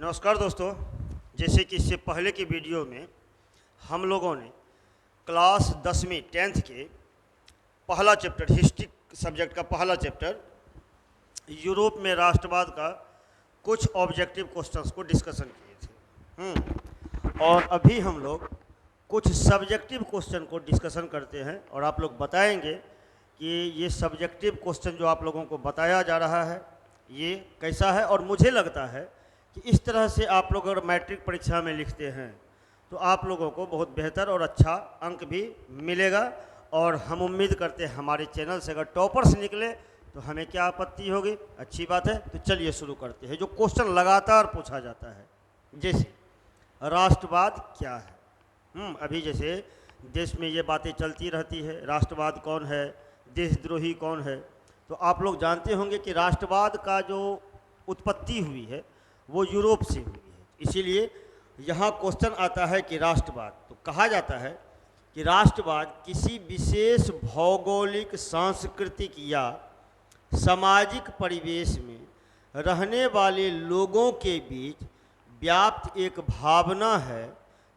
नमस्कार दोस्तों। जैसे कि इससे पहले की वीडियो में हम लोगों ने क्लास 10वीं 10th के पहला चैप्टर हिस्ट्री सब्जेक्ट का पहला चैप्टर यूरोप में राष्ट्रवाद का कुछ ऑब्जेक्टिव क्वेश्चंस को डिस्कशन किए थे। और अभी हम लोग कुछ सब्जेक्टिव क्वेश्चन को डिस्कशन करते हैं और आप लोग बताएंगे कि ये सब्जेक्टिव क्वेश्चन जो आप लोगों को बताया जा रहा है ये कैसा है। और मुझे लगता है कि इस तरह से आप लोग अगर मैट्रिक परीक्षा में लिखते हैं तो आप लोगों को बहुत बेहतर और अच्छा अंक भी मिलेगा। और हम उम्मीद करते हैं हमारे चैनल से अगर टॉपर्स निकले तो हमें क्या आपत्ति होगी, अच्छी बात है। तो चलिए शुरू करते हैं। जो क्वेश्चन लगातार पूछा जाता है जैसे राष्ट्रवाद क्या है। अभी जैसे देश में ये बातें चलती रहती है, राष्ट्रवाद कौन है, देशद्रोही कौन है। तो आप लोग जानते होंगे कि राष्ट्रवाद का जो उत्पत्ति हुई है वो यूरोप से हुई है। इसीलिए यहाँ क्वेश्चन आता है कि राष्ट्रवाद, तो कहा जाता है कि राष्ट्रवाद किसी विशेष भौगोलिक, सांस्कृतिक या सामाजिक परिवेश में रहने वाले लोगों के बीच व्याप्त एक भावना है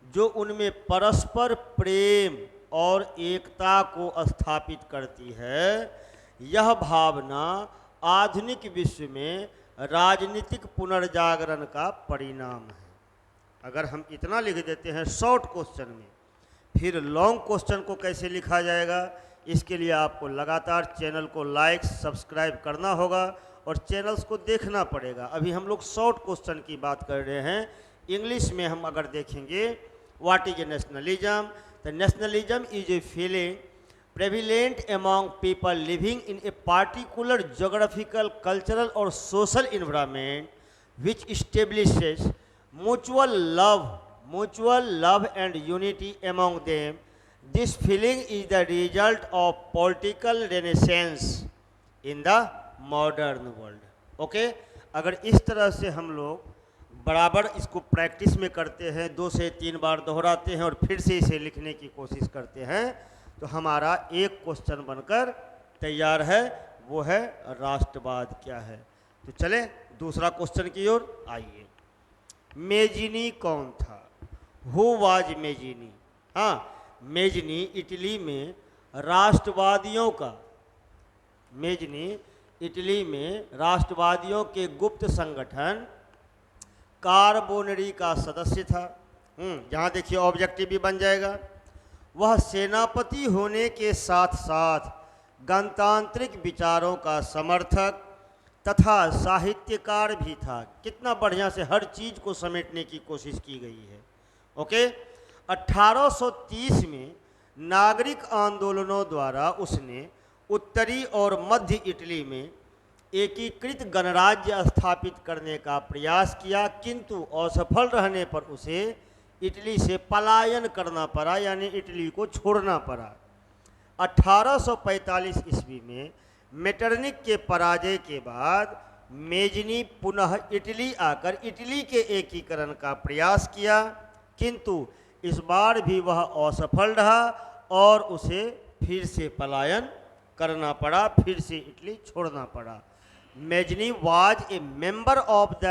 जो उनमें परस्पर प्रेम और एकता को स्थापित करती है। यह भावना आधुनिक विश्व में राजनीतिक पुनर्जागरण का परिणाम है। अगर हम इतना लिख देते हैं शॉर्ट क्वेश्चन में, फिर लॉन्ग क्वेश्चन को कैसे लिखा जाएगा, इसके लिए आपको लगातार चैनल को लाइक सब्सक्राइब करना होगा और चैनल्स को देखना पड़ेगा। अभी हम लोग शॉर्ट क्वेश्चन की बात कर रहे हैं। इंग्लिश में हम अगर देखेंगे what is a nationalism, the nationalism is a feeling prevalent among people living in a particular geographical, cultural or social environment which establishes mutual love and unity among them. This feeling is the result of political renaissance in the modern world. Okay? अगर इस तरह से हम लोग बराबर इसको practice में करते हैं, 2 से 3 बार दोहराते हैं और फिर से इसे लिखने की कोशिश करते हैं तो हमारा एक क्वेश्चन बनकर तैयार है, वो है राष्ट्रवाद क्या है। तो चले दूसरा क्वेश्चन की ओर आइए। मेजिनी कौन था? Who was Mazzini? हाँ, मेजिनी इटली में राष्ट्रवादियों के गुप्त संगठन कार्बोनरी का सदस्य था। जहाँ देखिए ऑब्जेक्टिव भी बन जाएगा। वह सेनापति होने के साथ साथ गणतांत्रिक विचारों का समर्थक तथा साहित्यकार भी था। कितना बढ़िया से हर चीज़ को समेटने की कोशिश की गई है। ओके, 1830 में नागरिक आंदोलनों द्वारा उसने उत्तरी और मध्य इटली में एकीकृत गणराज्य स्थापित करने का प्रयास किया, किंतु असफल रहने पर उसे इटली से पलायन करना पड़ा, यानी इटली को छोड़ना पड़ा। 1845 ईस्वी में मेटरनिक के पराजय के बाद मेजिनी पुनः इटली आकर इटली के एकीकरण का प्रयास किया, किंतु इस बार भी वह असफल रहा और उसे फिर से पलायन करना पड़ा, फिर से इटली छोड़ना पड़ा। Mazzini was a member of the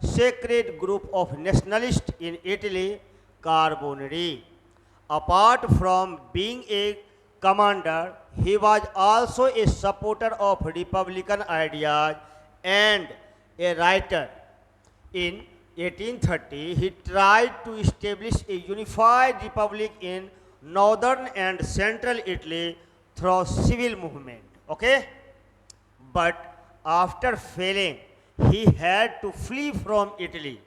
sacred group of nationalist in Italy Carbonari. Apart from being a commander, he was also a supporter of Republican ideas and a writer. In 1830, he tried to establish a unified republic in northern and central Italy through civil movement. Okay? But after failing, he had to flee from Italy.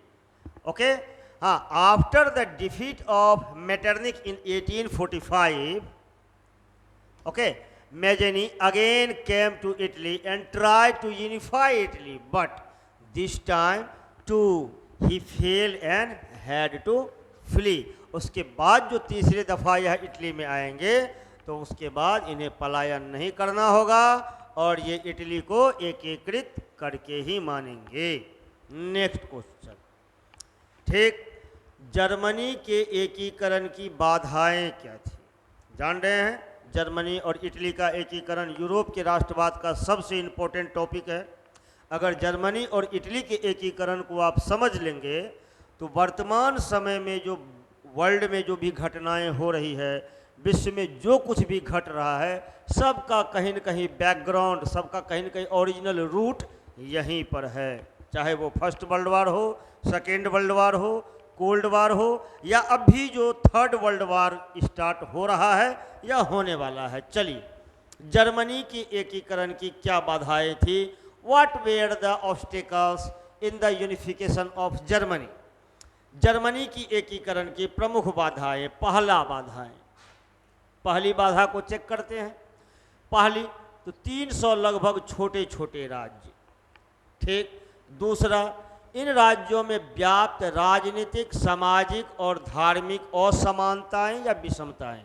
Okay? After the defeat of Metternich in 1845, okay, Mazzini again came to Italy and tried to unify Italy, but this time too he failed and had to flee. उसके बाद जो तीसरी दफ़ा यह Italy में आएंगे तो उसके बाद इन्हें पलायन नहीं करना होगा और ये इटली को एकीकृत करके ही मानेंगे। Next question. ठीक, जर्मनी के एकीकरण की बाधाएं क्या थी? जान रहे हैं, जर्मनी और इटली का एकीकरण यूरोप के राष्ट्रवाद का सबसे इम्पोर्टेंट टॉपिक है। अगर जर्मनी और इटली के एकीकरण को आप समझ लेंगे तो वर्तमान समय में जो वर्ल्ड में जो भी घटनाएं हो रही है, विश्व में जो कुछ भी घट रहा है, सबका कहीं न कहीं बैकग्राउंड, सबका कहीं न कहीं ओरिजिनल रूट यहीं पर है। चाहे वो फर्स्ट वर्ल्ड वार हो, सेकेंड वर्ल्ड वार हो, कोल्ड वार हो, या अभी जो थर्ड वर्ल्ड वार स्टार्ट हो रहा है या होने वाला है। चलिए, जर्मनी की एकीकरण की क्या बाधाएं थी? What were the obstacles in the unification of Germany? Germany की एकीकरण की प्रमुख बाधाएं। पहली बाधा को चेक करते हैं। पहली तो 300 लगभग छोटे छोटे राज्य, ठीक। दूसरा, इन राज्यों में व्याप्त राजनीतिक, सामाजिक और धार्मिक असमानताएं या विषमताएं।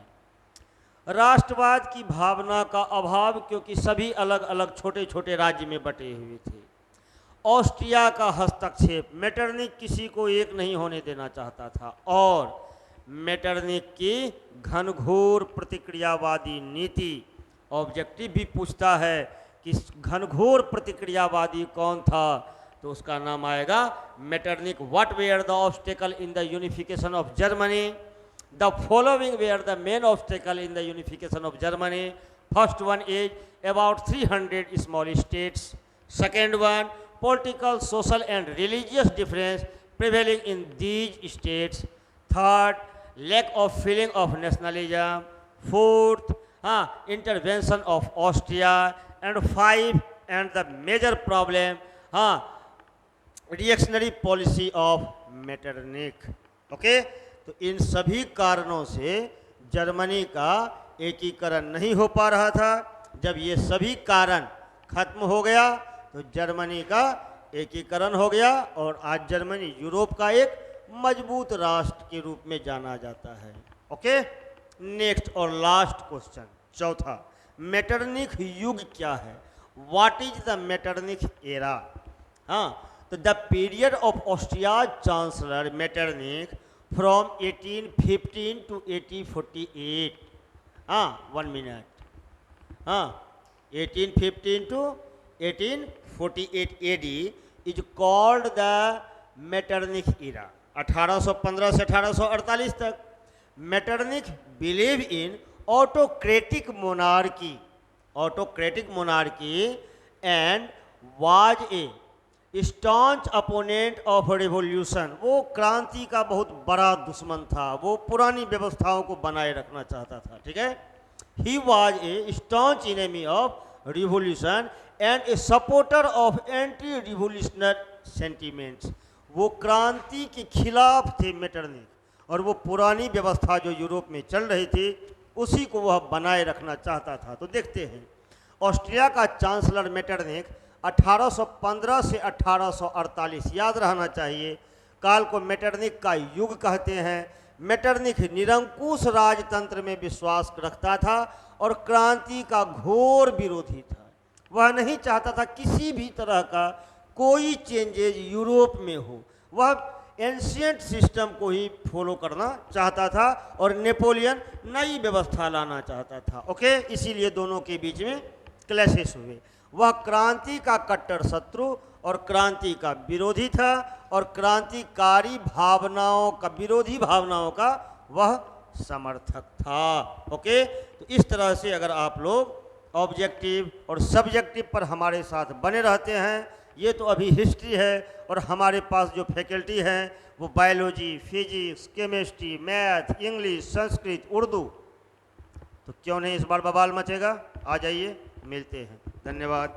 राष्ट्रवाद की भावना का अभाव, क्योंकि सभी अलग अलग छोटे छोटे राज्य में बटे हुए थे। ऑस्ट्रिया का हस्तक्षेप, मेटरनिख किसी को एक नहीं होने देना चाहता था, और मेटरनिख की घनघोर प्रतिक्रियावादी नीति। ऑब्जेक्टिव भी पूछता है कि घनघोर प्रतिक्रियावादी कौन था, तो उसका नाम आएगा Metternich. What were the obstacle in the unification of Germany? The following were the main obstacle in the unification of Germany. First one is about 300 small states. Second one, political, social and religious difference prevailing in these states. Third, lack of feeling of nationalism. Fourth, intervention of Austria. And five, and the major problem, reactionary policy of Metternich. Okay? तो इन सभी कारणों से Germany का एकीकरण नहीं हो पा रहा था। जब ये सभी कारण खत्म हो गया तो जर्मनी का एकीकरण हो गया, और आज जर्मनी यूरोप का एक मजबूत राष्ट्र के रूप में जाना जाता है। ओके, नेक्स्ट और लास्ट क्वेश्चन, चौथा, मेटरनिख युग क्या है? What is the Metternich era? तो the period of Austria chancellor Metternich from 1815 to 1848, 1 minute, 1815 to 1848 AD is called the Metternich era. 1815 से 1848 तक Metternich believe in autocratic monarchy and was a staunch opponent of revolution. वो क्रांति का बहुत बड़ा दुश्मन था, वो पुरानी व्यवस्थाओं को बनाए रखना चाहता था, ठीक है। He was a staunch enemy of revolution and a supporter of anti revolutionary sentiments. वो क्रांति के खिलाफ थे मेटरनिख, और वो पुरानी व्यवस्था जो यूरोप में चल रही थी उसी को वह बनाए रखना चाहता था। तो देखते हैं, ऑस्ट्रिया का चांसलर मेटरनिख 1815 से 1848, याद रहना चाहिए। काल को मेटरनिख का युग कहते हैं। मेटरनिख निरंकुश राजतंत्र में विश्वास रखता था और क्रांति का घोर विरोधी था। वह नहीं चाहता था किसी भी तरह का कोई चेंजेज यूरोप में हो, वह एंशियंट सिस्टम को ही फॉलो करना चाहता था और नेपोलियन नई व्यवस्था लाना चाहता था। ओके, इसीलिए दोनों के बीच में क्लैशेस हुए। वह क्रांति का कट्टर शत्रु और क्रांति का विरोधी था, और क्रांतिकारी भावनाओं का, विरोधी भावनाओं का वह समर्थक था। ओके, तो इस तरह से अगर आप लोग ऑब्जेक्टिव और सब्जेक्टिव पर हमारे साथ बने रहते हैं, ये तो अभी हिस्ट्री है, और हमारे पास जो फैकल्टी है वो biology, physics, chemistry, math, English, Sanskrit, Urdu, तो क्यों नहीं इस बार बवाल मचेगा। आ जाइए, मिलते हैं। धन्यवाद।